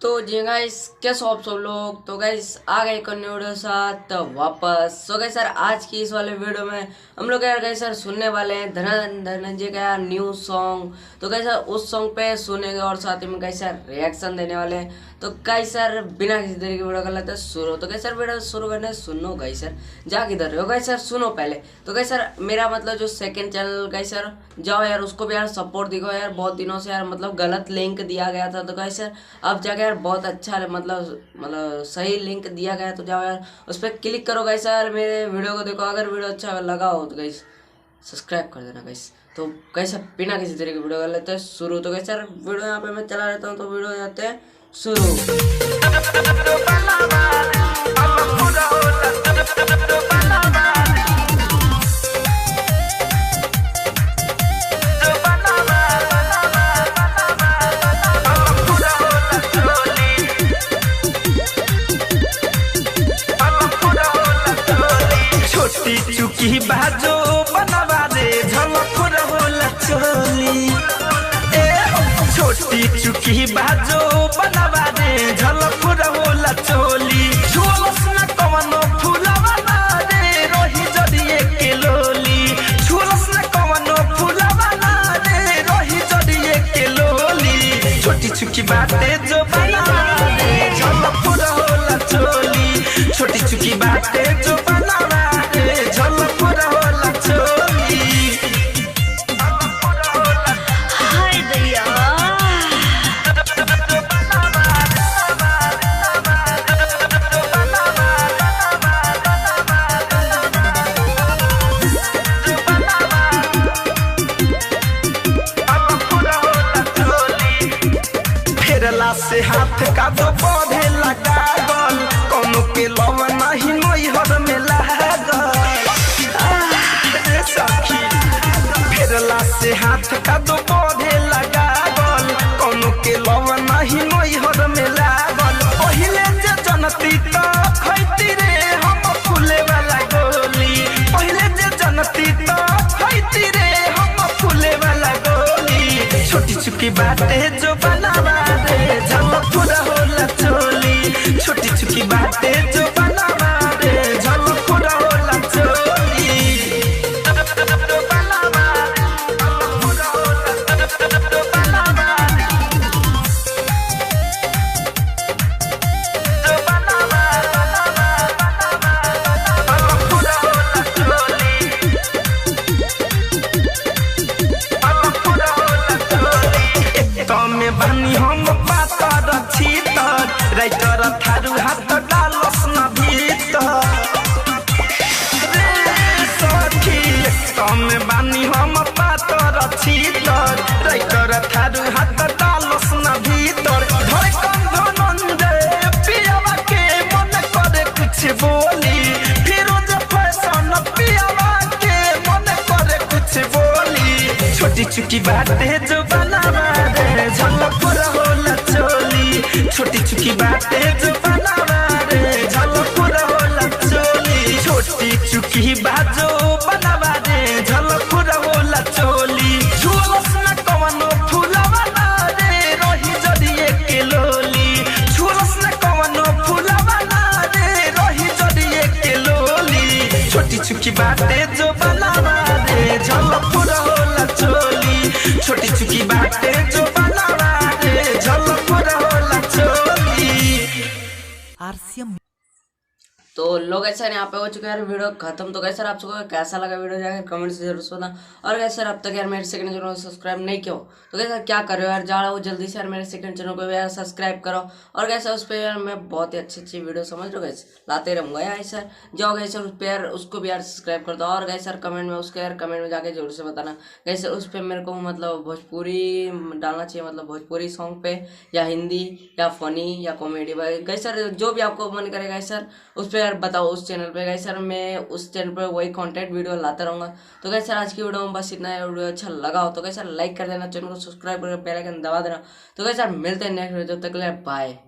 तो जी गाइस कैसे हो आप सब लोग। तो गाइस आ गए एक न्यू वीडियो साथ वापस। सो गाइस सर आज की इस वाले वीडियो में हम लोग यार गाइस सर सुनने वाले हैं धनंजय का यार न्यू सॉन्ग। तो गाइस सर उस सॉन्ग पे सुनेंगे और साथ ही में गाइस सर रिएक्शन देने वाले हैं। तो गाइस सर बिना किसी तरीके की वीडियो कर लेते हैं शुरू। तो गाइस सर वीडियो शुरू करने सुनो गाइस सर, जा किधर रहे हो गाइस सर, सुनो पहले। तो गाइस सर मेरा मतलब जो सेकंड चैनल गाइस सर जाओ यार, उसको भी यार सपोर्ट दिखो यार। बहुत दिनों से यार मतलब गलत लिंक दिया गया था, तो गाइस सर अब जाके यार बहुत अच्छा मतलब सही लिंक दिया गया। तो जाओ यार उस पर क्लिक करो गाइस यार, मेरे वीडियो को देखो। अगर वीडियो अच्छा लगा हो तो गाइस सब्सक्राइब कर देना गाइस। तो गाइस बिना किसी तरह की वीडियो कर लेते हैं शुरू। तो गाइस यार वीडियो यहाँ पे मैं चला रहता हूँ, तो वीडियो जाते हैं शुरू। चुकी बाजो बनवा दे झलक होला चोली। ए छोटी चुकी बाजो बनवा दे झलक होला चोली। झोलस न कवनो फूलवा ना रे रही जड़िए के लोली। झोलस न कवनो फूलवा ना रे रही जड़िए के लोली। छोटी चुकी बाटे जो बनवा दे झलक होला चोली। छोटी चुकी बाटे जो बनवा से हाथ का तो पौधे लगा गल कोनो के लव नहीं नैहर में लागल। सखी फेरला से हाथ का तो पौधे लगा गल कोनो के लव नहीं नैहर में लागल। पहिले जे जनती तो खैती रे हम फूले वाला गोली। पहिले जे जनती तो खैती रे हम फूले वाला गोली। छोटी चुकी बातें जो बनावा रे झलक होला चोली। छोटी चुकी बातें जो बनावा रे झलक होला चोली। बानी हम पातर छीतर राइटर थारू हाथ डालस न भीतर रे सखी। तम बानी हम पातर छीतर राइटर थारू हाथ डालस न भीतर। धड़कन धनंजय पियावा के मन करे कुछ बोली। फिरोज फैशन पियावा के मन करे कुछ बोली। छोटी चुकी बातें जो बनावा रे झलक होला चोली। छोटी चुकी बातें जो बनावा रे झलक होला चोली। छोटी चुकी बाजो बनावा रे झलक होला चोली। झोलस न कवनो फूलवा ना रे रही जड़िए के लोली। झोलस न कवनो फूलवा ना रे रही जड़िए के लोली। छोटी चुकी बातें जो बनावा रे झलक होला चोली। छोटी चुकी बातें जो बनावा रे झलक होला चोली। आरसीएम तो लोग ऐसा यहाँ पे हो चुके हैं यार वीडियो खत्म। तो कैसे आप सबको कैसा लगा वीडियो जाकर कमेंट से जरूर बताना। और कैसे अब तक यार मेरे सेकंड चैनल को सब्सक्राइब नहीं किया तो कैसे क्या कर रहे हो यार, जा रहा हूँ जल्दी से यार मेरे सेकंड चैनल को यार सब्सक्राइब करो। और कैसे उस पर यार मैं बहुत ही अच्छी वीडियो समझ लो कैसे लाते रहूँगा यार सर। जाओ गए सर उस पर यार उसको भी यार सब्सक्राइब कर दो। और गए सर कमेंट में उसके यार कमेंट में जाके जरूर से बताना कैसे उस पर मेरे को मतलब भोजपुरी डालना चाहिए, मतलब भोजपुरी सॉन्ग पे या हिंदी या फनी या कॉमेडी गए सर, जो भी आपको मन करेगा सर उस पर यार बताओ उस चैनल पे। गाइस सर मैं उस चैनल पे वही कंटेंट वीडियो लाता रहूँगा। तो गाइस सर आज की वीडियो में बस इतना है। वीडियो अच्छा लगा हो तो गाइस सर लाइक कर देना, चैनल को सब्सक्राइब करके बेल आइकन दबा देना। तो गाइस सर मिलते हैं नेक्स्ट वीडियो, तब तक के लिए बाय।